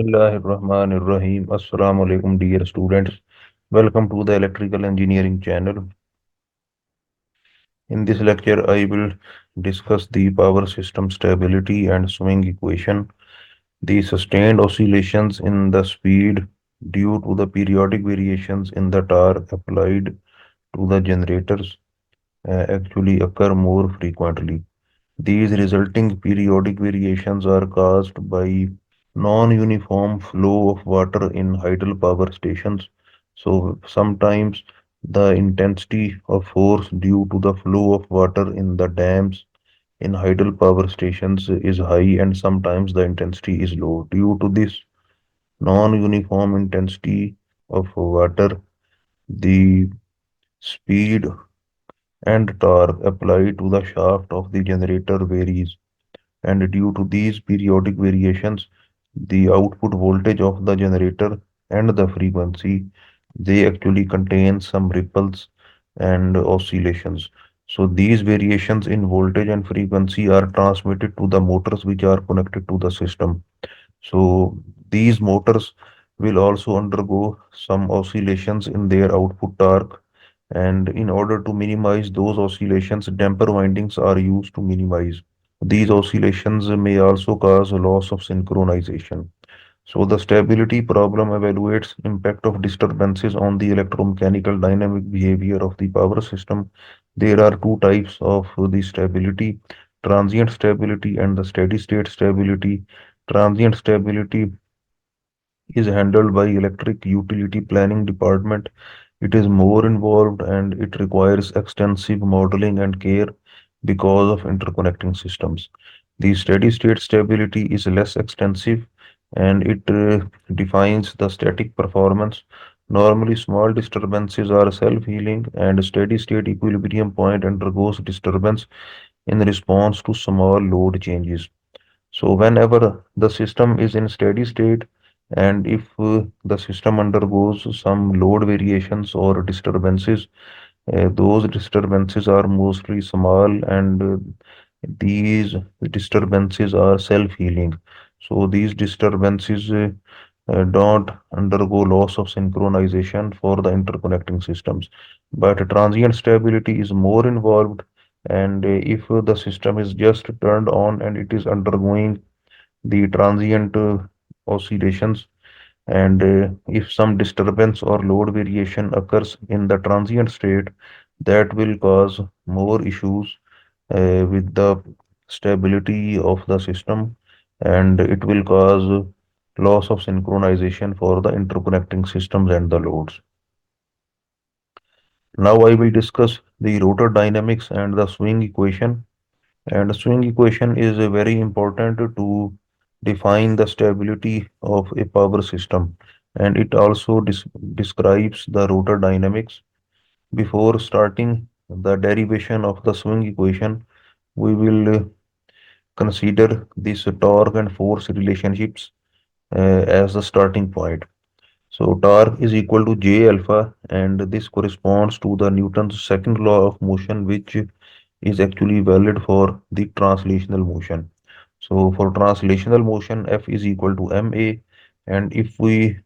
Bismillahirrahmanirrahim. Assalamu alaikum, dear students. Welcome to the Electrical Engineering channel. In this lecture, I will discuss the power system stability and swing equation, the sustained oscillations in the speed due to the periodic variations in the torque applied to the generators actually occur more frequently. These resulting periodic variations are caused by non-uniform flow of water in hydel power stations. So sometimes the intensity of force due to the flow of water in the dams in hydel power stations is high, and sometimes the intensity is low. Due to this non-uniform intensity of water, the speed and torque applied to the shaft of the generator varies, and due to these periodic variations, the output voltage of the generator and the frequency, they actually contain some ripples and oscillations. So these variations in voltage and frequency are transmitted to the motors which are connected to the system. So these motors will also undergo some oscillations in their output torque, and in order to minimize those oscillations, damper windings are used to minimize. These oscillations may also cause a loss of synchronization. So the stability problem evaluates impact of disturbances on the electromechanical dynamic behavior of the power system. There are two types of the stability: transient stability and the steady state stability. Transient stability is handled by electric utility planning department. It is more involved and it requires extensive modeling and care because of interconnecting systems. The steady state stability is less extensive and it defines the static performance. Normally, small disturbances are self-healing, and steady state equilibrium point undergoes disturbance in response to small load changes. So whenever the system is in steady state, and if the system undergoes some load variations or disturbances, those disturbances are mostly small, and these disturbances are self-healing. So these disturbances don't undergo loss of synchronization for the interconnecting systems. But transient stability is more involved, and if the system is just turned on and it is undergoing the transient oscillations, and if some disturbance or load variation occurs in the transient state, that will cause more issues with the stability of the system, and it will cause loss of synchronization for the interconnecting systems and the loads. Now I will discuss the rotor dynamics and the swing equation. And the swing equation is very important to define the stability of a power system, and it also describes the rotor dynamics. Before starting the derivation of the swing equation, we will consider this torque and force relationships as the starting point. So torque is equal to J alpha, and this corresponds to the Newton's second law of motion, which is actually valid for the translational motion. So for translational motion, F is equal to ma, and if we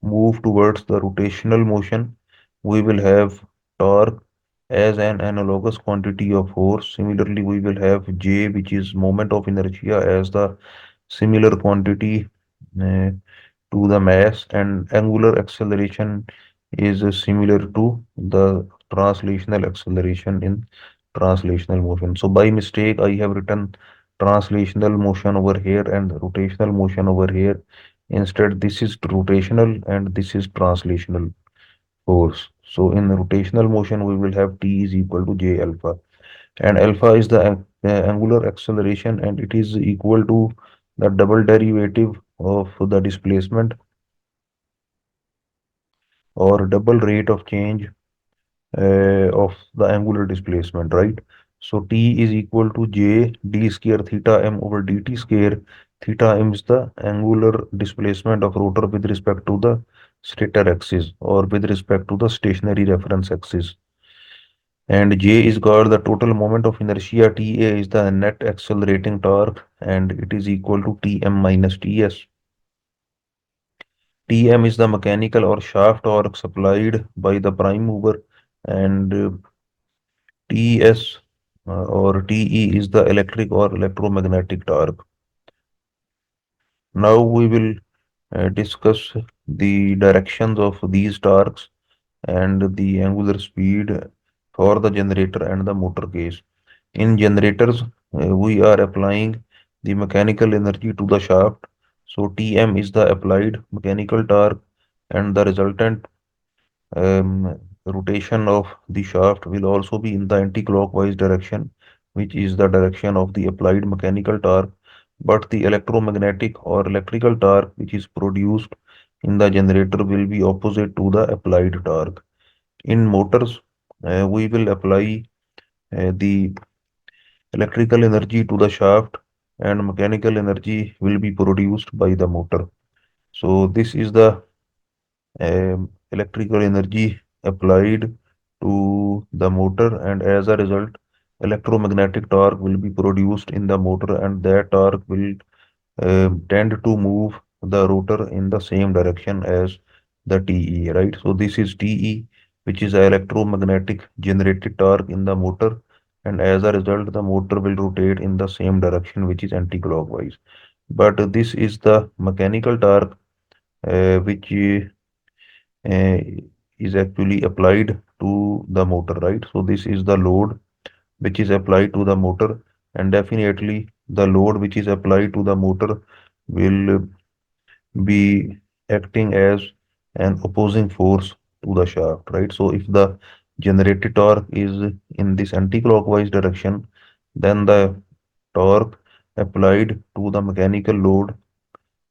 move towards the rotational motion, we will have torque as an analogous quantity of force. Similarly, we will have J, which is moment of inertia, as the similar quantity uh, to the mass, and angular acceleration is similar to the translational acceleration in translational motion. So by mistake, I have written translational motion over here and rotational motion over here. Instead, this is rotational and this is translational force. So in rotational motion, we will have T is equal to J alpha, and alpha is the angular acceleration, and it is equal to the double derivative of the displacement or double rate of change of the angular displacement, right? So T is equal to J d square theta m over dt square. Theta m is the angular displacement of rotor with respect to the stator axis or with respect to the stationary reference axis. And J is called the total moment of inertia. Ta is the net accelerating torque, and it is equal to Tm minus Ts. Tm is the mechanical or shaft torque supplied by the prime mover, and Ts or Te is the electric or electromagnetic torque. Now we will discuss the directions of these torques and the angular speed for the generator and the motor case. In generators, we are applying the mechanical energy to the shaft. So Tm is the applied mechanical torque, and the resultant rotation of the shaft will also be in the anti-clockwise direction, which is the direction of the applied mechanical torque. But the electromagnetic or electrical torque, which is produced in the generator, will be opposite to the applied torque. In motors, we will apply the electrical energy to the shaft, and mechanical energy will be produced by the motor. So this is the electrical energy applied to the motor, and as a result electromagnetic torque will be produced in the motor, and that torque will tend to move the rotor in the same direction as the Te, right? So this is Te, which is a electromagnetic generated torque in the motor, and as a result the motor will rotate in the same direction, which is anti-clockwise. But this is the mechanical torque which uh, is actually applied to the motor, right? So this is the load which is applied to the motor, and definitely the load which is applied to the motor will be acting as an opposing force to the shaft, right? So if the generated torque is in this anti-clockwise direction, then the torque applied to the mechanical load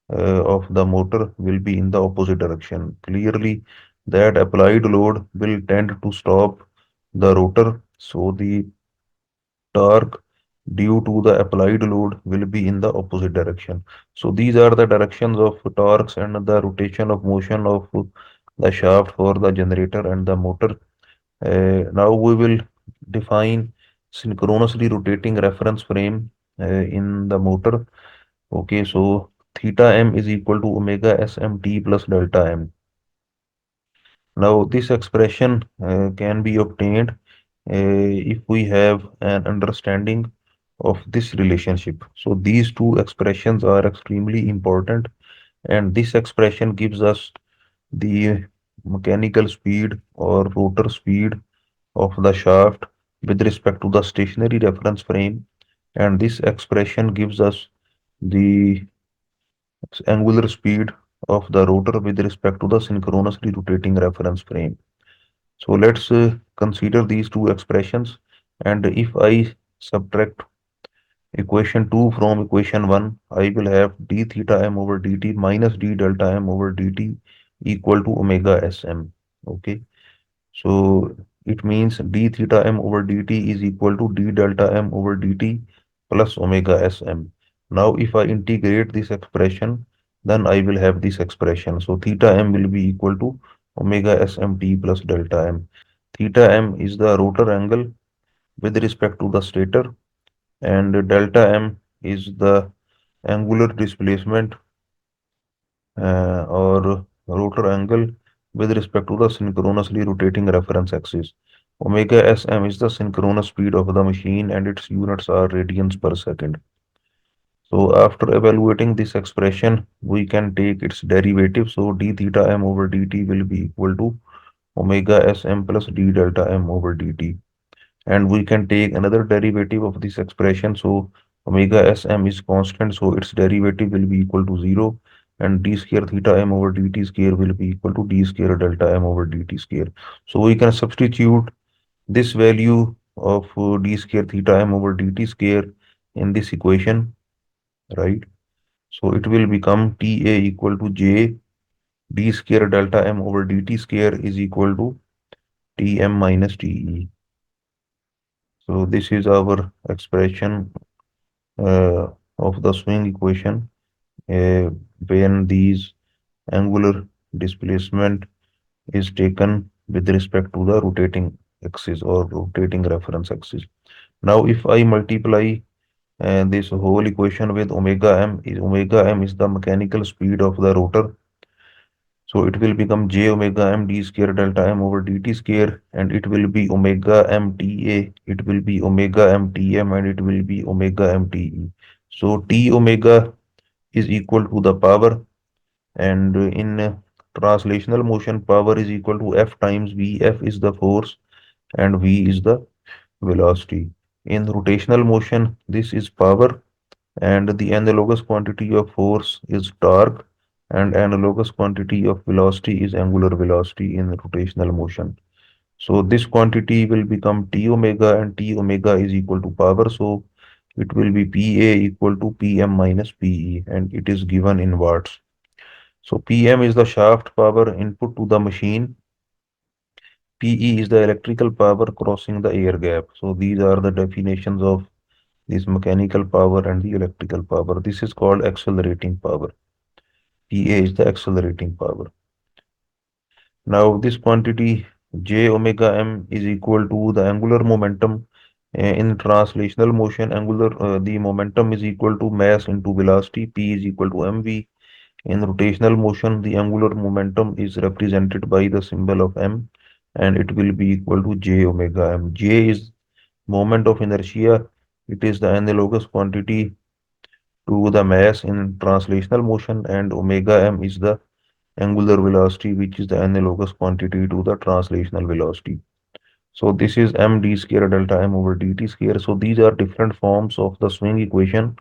of the motor will be in the opposite direction. Clearly, that applied load will tend to stop the rotor, so the torque due to the applied load will be in the opposite direction. So these are the directions of torques and the rotation of motion of the shaft for the generator and the motor. Now we will define synchronously rotating reference frame in the motor. Okay, so theta m is equal to omega smt plus delta m. Now this expression can be obtained if we have an understanding of this relationship. So these two expressions are extremely important, and this expression gives us the mechanical speed or rotor speed of the shaft with respect to the stationary reference frame, and this expression gives us the angular speed of the rotor with respect to the synchronously rotating reference frame. So let's consider these two expressions, and if I subtract equation 2 from equation 1, I will have d theta m over dt minus d delta m over dt equal to omega sm. Okay, so it means d theta m over dt is equal to d delta m over dt plus omega sm. Now if I integrate this expression, then I will have this expression. So theta m will be equal to omega smt plus delta m. Theta m is the rotor angle with respect to the stator, and delta m is the angular displacement or rotor angle with respect to the synchronously rotating reference axis. Omega Sm is the synchronous speed of the machine, and its units are radians per second. So after evaluating this expression, we can take its derivative. So d theta m over dt will be equal to omega Sm plus d delta m over dt. And we can take another derivative of this expression. So omega Sm is constant, so its derivative will be equal to 0, and d square theta m over dt square will be equal to d square delta m over dt square. So we can substitute this value of d square theta m over dt square in this equation, right? So it will become Ta equal to j d square delta m over dt square is equal to Tm minus Te. So this is our expression of the swing equation uh, when these angular displacement is taken with respect to the rotating axis or rotating reference axis. Now, if I multiply this whole equation with omega m is the mechanical speed of the rotor, So it will become j omega m d square delta m over dt square, and it will be omega m ta, it will be omega m tm, and it will be omega m te. So t omega is equal to the power, and in translational motion, power is equal to F times V. F is the force and V is the velocity. In rotational motion, this is power, and the analogous quantity of force is torque, and analogous quantity of velocity is angular velocity in rotational motion. So this quantity will become T omega, and T omega is equal to power. So it will be PA equal to PM minus PE, and it is given in watts. So PM is the shaft power input to the machine. PE is the electrical power crossing the air gap. So these are the definitions of this mechanical power and the electrical power. This is called accelerating power. PA is the accelerating power. Now this quantity j omega m is equal to the angular momentum. In translational motion, the momentum is equal to mass into velocity. P is equal to mv. In rotational motion, the angular momentum is represented by the symbol of m, and it will be equal to j omega m. J is moment of inertia. It is the analogous quantity to the mass in translational motion, and omega m is the angular velocity, which is the analogous quantity to the translational velocity. So this is md square delta m over dt square. So these are different forms of the swing equation,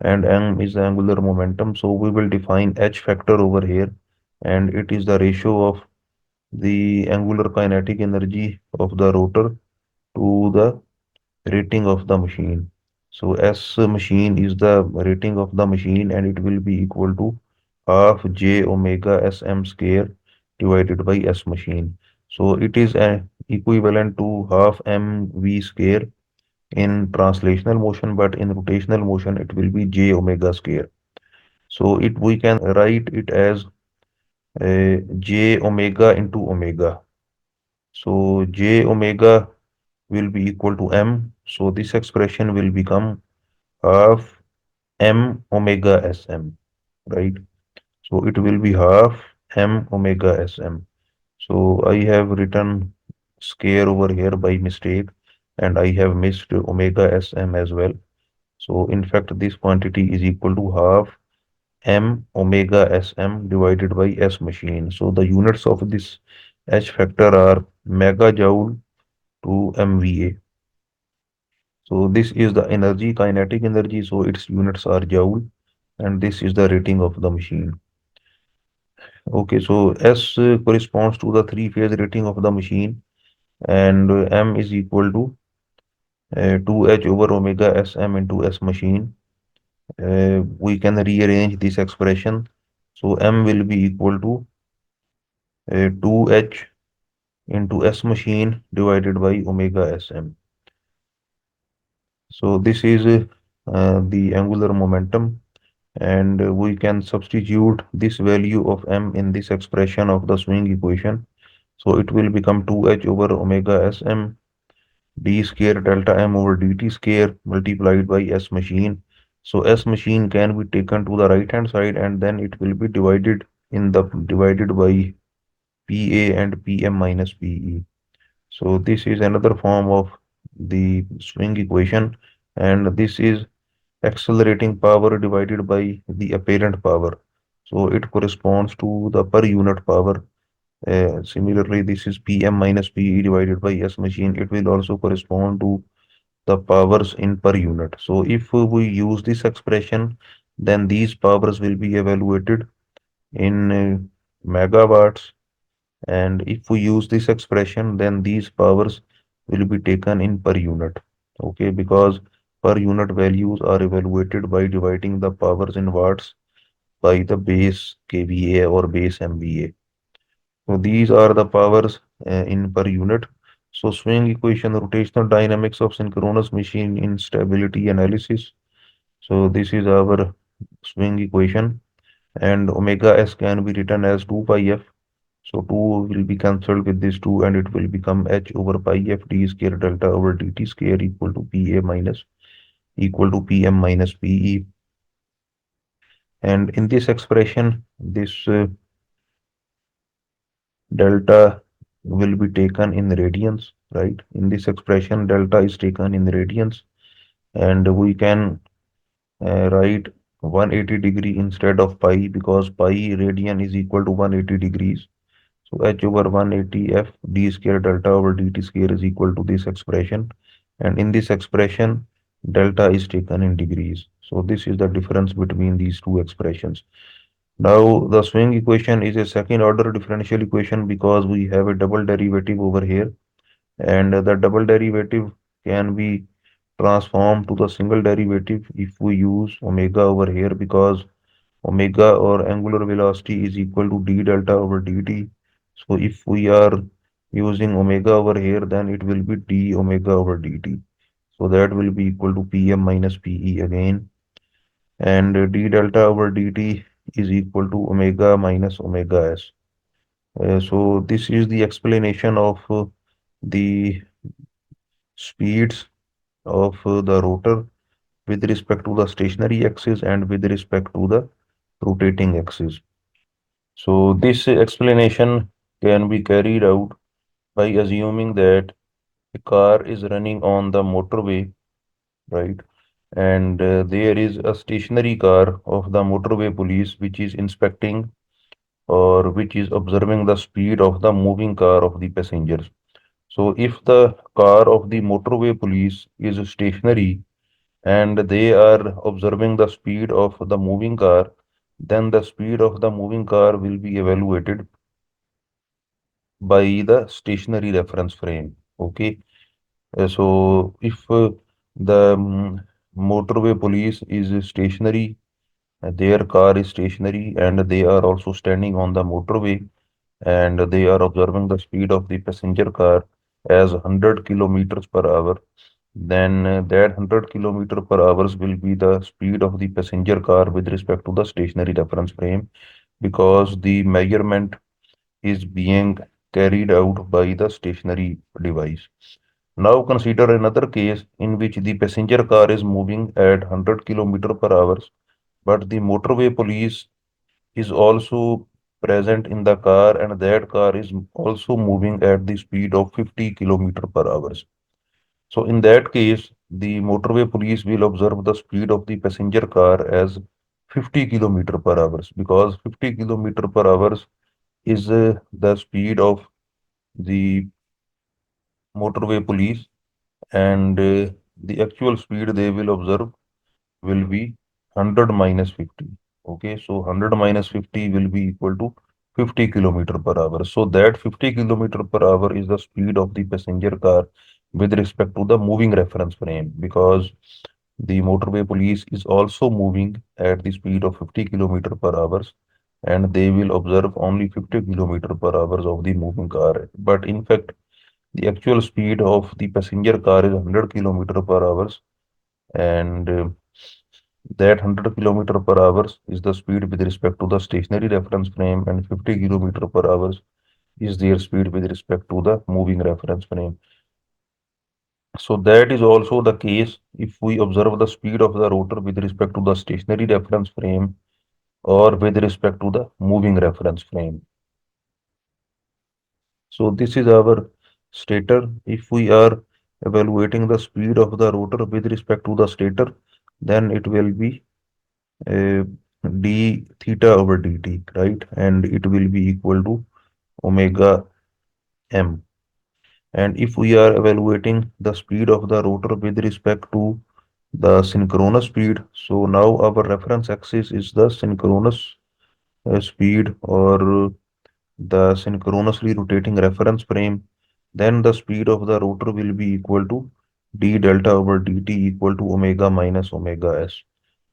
and m is the angular momentum. So we will define h factor over here, and it is the ratio of the angular kinetic energy of the rotor to the rating of the machine. So S machine is the rating of the machine, and it will be equal to half j omega sm square divided by S machine. So it is equivalent to half mv square in translational motion, but in rotational motion it will be j omega square. So it we can write it as j omega into omega. So j omega will be equal to m. So this expression will become half m omega sm, right? So it will be half m omega sm. So I have written square over here by mistake, and I have missed omega sm as well. So in fact, this quantity is equal to half m omega sm divided by s machine. So the units of this h factor are megajoule to mva. So this is the energy, kinetic energy. So its units are joule, and this is the rating of the machine. Okay, so S corresponds to the three-phase rating of the machine, and M is equal to 2H over omega Sm into S machine. We can rearrange this expression. So M will be equal to 2H into S machine divided by omega Sm. So this is the angular momentum, and we can substitute this value of m in this expression of the swing equation. So it will become 2h over omega sm d square delta m over dt square multiplied by s machine. So s machine can be taken to the right hand side, and then it will be divided by pa and pm minus pe. So this is another form of the swing equation, and this is accelerating power divided by the apparent power. So it corresponds to the per unit power. Similarly, this is Pm minus Pe divided by S machine. It will also correspond to the powers in per unit. So if we use this expression, then these powers will be evaluated in megawatts. And if we use this expression, then these powers will be taken in per unit. Okay, because per unit values are evaluated by dividing the powers in watts by the base kVA or base MVA. So these are the powers in per unit. So swing equation, rotational dynamics of synchronous machine in stability analysis. So this is our swing equation, and omega s can be written as 2 pi f. So 2 will be cancelled with this 2, and it will become h over pi f d square delta over dt square equal to pa minus equal to pm minus pe. And in this expression, this delta will be taken in radians, right? In this expression, delta is taken in radians, and we can write 180 degree instead of pi because pi radian is equal to 180 degrees. So h over 180 f d square delta over dt square is equal to this expression. And in this expression, delta is taken in degrees. So this is the difference between these two expressions. Now the swing equation is a second order differential equation because we have a double derivative over here, and the double derivative can be transformed to the single derivative if we use omega over here because omega or angular velocity is equal to d delta over dt. So if we are using omega over here, then it will be d omega over dt. So that will be equal to Pm minus Pe again. And d delta over dt is equal to omega minus omega s. So this is the explanation of the speeds of the rotor with respect to the stationary axis and with respect to the rotating axis. So this explanation can be carried out by assuming that a car is running on the motorway, right? And there is a stationary car of the motorway police which is inspecting or which is observing the speed of the moving car of the passengers. So if the car of the motorway police is stationary and they are observing the speed of the moving car, then the speed of the moving car will be evaluated by the stationary reference frame. Okay. So if the motorway police is stationary, their car is stationary, and they are also standing on the motorway, and they are observing the speed of the passenger car as 100 kilometers per hour, then that 100 kilometer per hours will be the speed of the passenger car with respect to the stationary reference frame because the measurement is being carried out by the stationary device. Now consider another case in which the passenger car is moving at 100 km per hour, but the motorway police is also present in the car and that car is also moving at the speed of 50 km per hour. So in that case, the motorway police will observe the speed of the passenger car as 50 km per hour because 50 km per hour is the speed of the motorway police, and the actual speed they will observe will be 100 minus 50. Okay, so 100 minus 50 will be equal to 50 kilometer per hour. So that 50 kilometer per hour is the speed of the passenger car with respect to the moving reference frame because the motorway police is also moving at the speed of 50 kilometer per hour, and they will observe only 50 kilometer per hour of the moving car. But in fact, the actual speed of the passenger car is 100 kilometer per hour, and that 100 kilometer per hour is the speed with respect to the stationary reference frame, and 50 kilometer per hour is their speed with respect to the moving reference frame. So that is also the case if we observe the speed of the rotor with respect to the stationary reference frame or with respect to the moving reference frame. So this is our stator. If we are evaluating the speed of the rotor with respect to the stator, then it will be uh, d theta over dt, right? And it will be equal to omega m. And if we are evaluating the speed of the rotor with respect to the synchronous speed, so now our reference axis is the synchronous speed or the synchronously rotating reference frame, then the speed of the rotor will be equal to d delta over dt equal to omega minus omega s.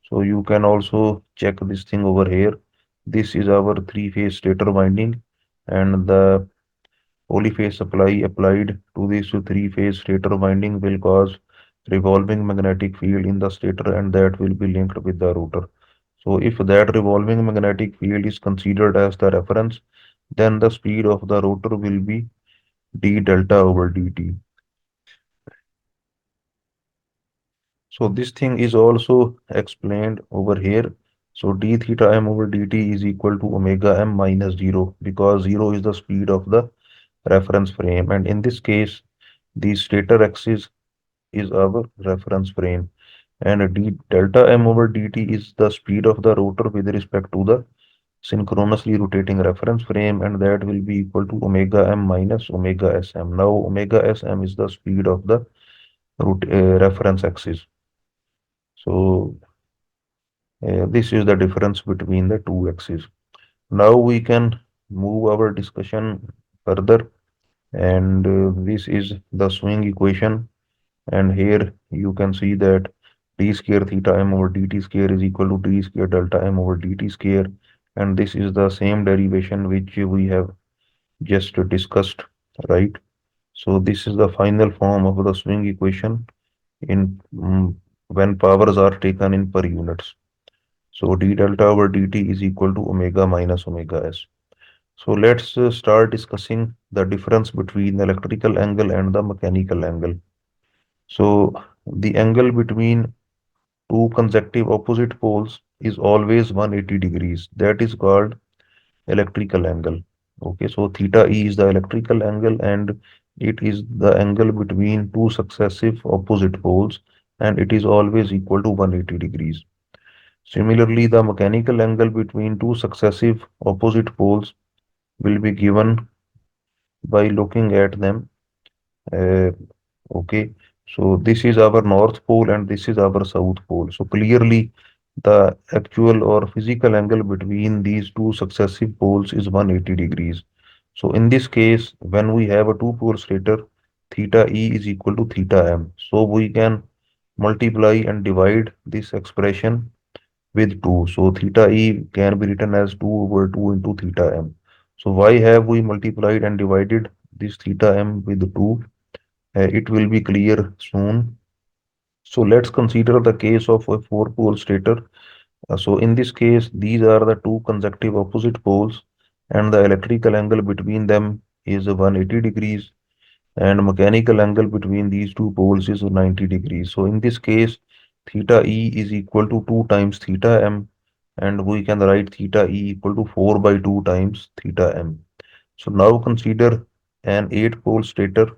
So you can also check this thing over here. This is our three-phase stator winding, and the polyphase supply applied to this three-phase stator winding will cause revolving magnetic field in the stator, and that will be linked with the rotor. So if that revolving magnetic field is considered as the reference, then the speed of the rotor will be d delta over dt. So this thing is also explained over here. So d theta m over dt is equal to omega m minus 0, because 0 is the speed of the reference frame, and in this case the stator axis is our reference frame, and d delta m over dt is the speed of the rotor with respect to the synchronously rotating reference frame, and that will be equal to omega m minus omega sm. Now omega sm is the speed of the reference axis. So this is the difference between the two axes. Now we can move our discussion further, and this is the swing equation. And here you can see that d square theta m over dt square is equal to d square delta m over dt square, and this is the same derivation which we have just discussed, right? So this is the final form of the swing equation in when powers are taken in per units. So d delta over dt is equal to omega minus omega s. So let's start discussing the difference between the electrical angle and the mechanical angle. So the angle between two consecutive opposite poles is always 180 degrees. That is called electrical angle. Okay, so theta E is the electrical angle, and it is the angle between two successive opposite poles, and it is always equal to 180 degrees. Similarly, the mechanical angle between two successive opposite poles will be given by looking at them. Uh, okay, so this is our north pole and this is our south pole. So clearly, the actual or physical angle between these two successive poles is 180 degrees. So in this case, when we have a two pole stator, theta E is equal to theta M. So we can multiply and divide this expression with 2. So theta E can be written as 2 over 2 into theta M. So why have we multiplied and divided this theta M with 2? It will be clear soon. So let's consider the case of a four pole stator. So in this case, these are the two consecutive opposite poles, and the electrical angle between them is 180 degrees, and mechanical angle between these two poles is 90 degrees. So in this case, theta E is equal to 2 times theta M, and we can write theta E equal to 4 by 2 times theta M. So now consider an 8 pole stator,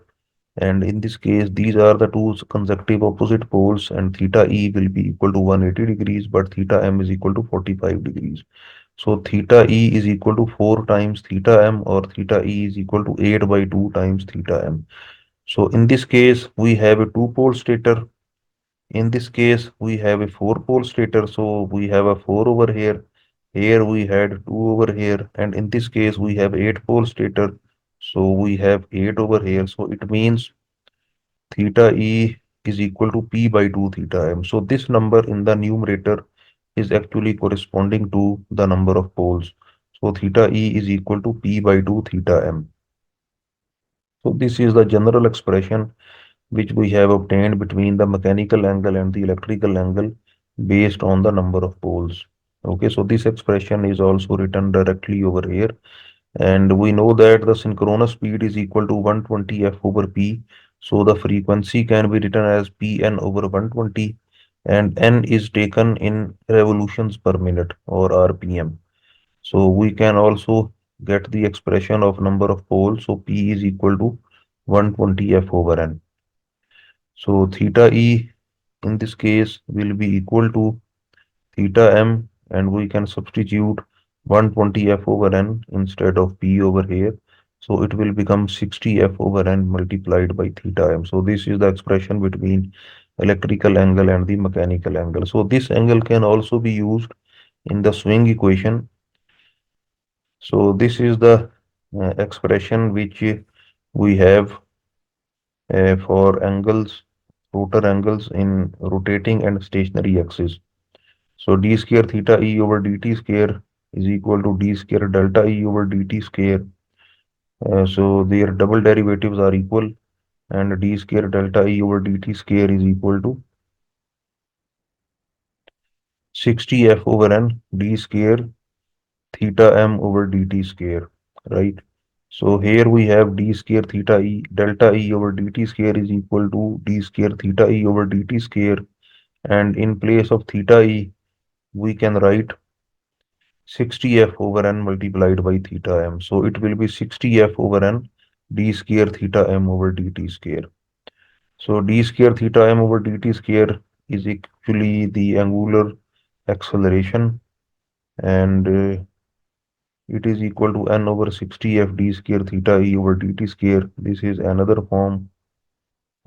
and in this case these are the two consecutive opposite poles, and theta E will be equal to 180 degrees, but theta M is equal to 45 degrees. So theta E is equal to 4 times theta M, or theta E is equal to 8 by 2 times theta M. So in this case we have a two pole stator. In this case we have a four pole stator, so we have a 4 over here. Here we had 2 over here, and in this case we have 8 pole stator, so we have 8 over here. So it means theta E is equal to P by 2 theta M. So this number in the numerator is actually corresponding to the number of poles. So theta E is equal to P by 2 theta M. So this is the general expression which we have obtained between the mechanical angle and the electrical angle based on the number of poles. Okay, so this expression is also written directly over here. And we know that the synchronous speed is equal to 120 f over p. So the frequency can be written as Pn over 120, and n is taken in revolutions per minute, or RPM. So we can also get the expression of number of poles. So P is equal to 120 f over n. So theta E in this case will be equal to theta M, and we can substitute 120 f over n instead of P over here. So it will become 60 f over n multiplied by theta M. So this is the expression between electrical angle and the mechanical angle. So this angle can also be used in the swing equation. So this is the expression which we have for angles, rotor angles in rotating and stationary axis. So d square theta E over dt square is equal to d square delta E over dt square. So their double derivatives are equal, and d square delta E over dt square is equal to 60 f over n d square theta m over dt square, right? So here we have d square theta E delta E over dt square is equal to d square theta E over dt square, and in place of theta E we can write 60f over n multiplied by theta m. So it will be 60f over n d square theta m over dt square. So d square theta m over dt square is actually the angular acceleration, and it is equal to n over 60f d square theta e over dt square. This is another form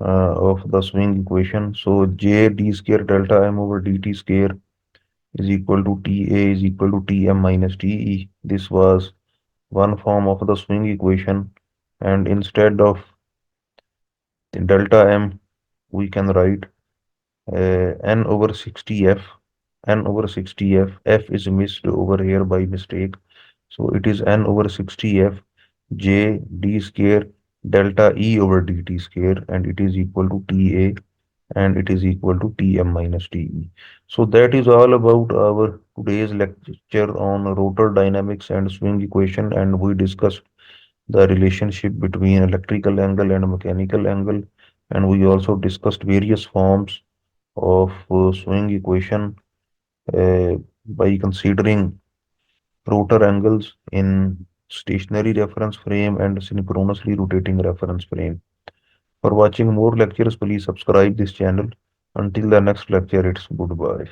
of the swing equation. So j d square delta m over dt square is equal to Ta is equal to Tm minus Te. This was one form of the swing equation, and instead of the delta m, we can write n over 60f. N over 60f. F is missed over here by mistake. So it is n over 60f j d square delta E over dt square, and it is equal to Ta, and it is equal to Tm minus Te. So that is all about our today's lecture on rotor dynamics and swing equation, and we discussed the relationship between electrical angle and mechanical angle, and we also discussed various forms of swing equation by considering rotor angles in stationary reference frame and synchronously rotating reference frame. For watching more lectures, please subscribe this channel. Until the next lecture, it's goodbye.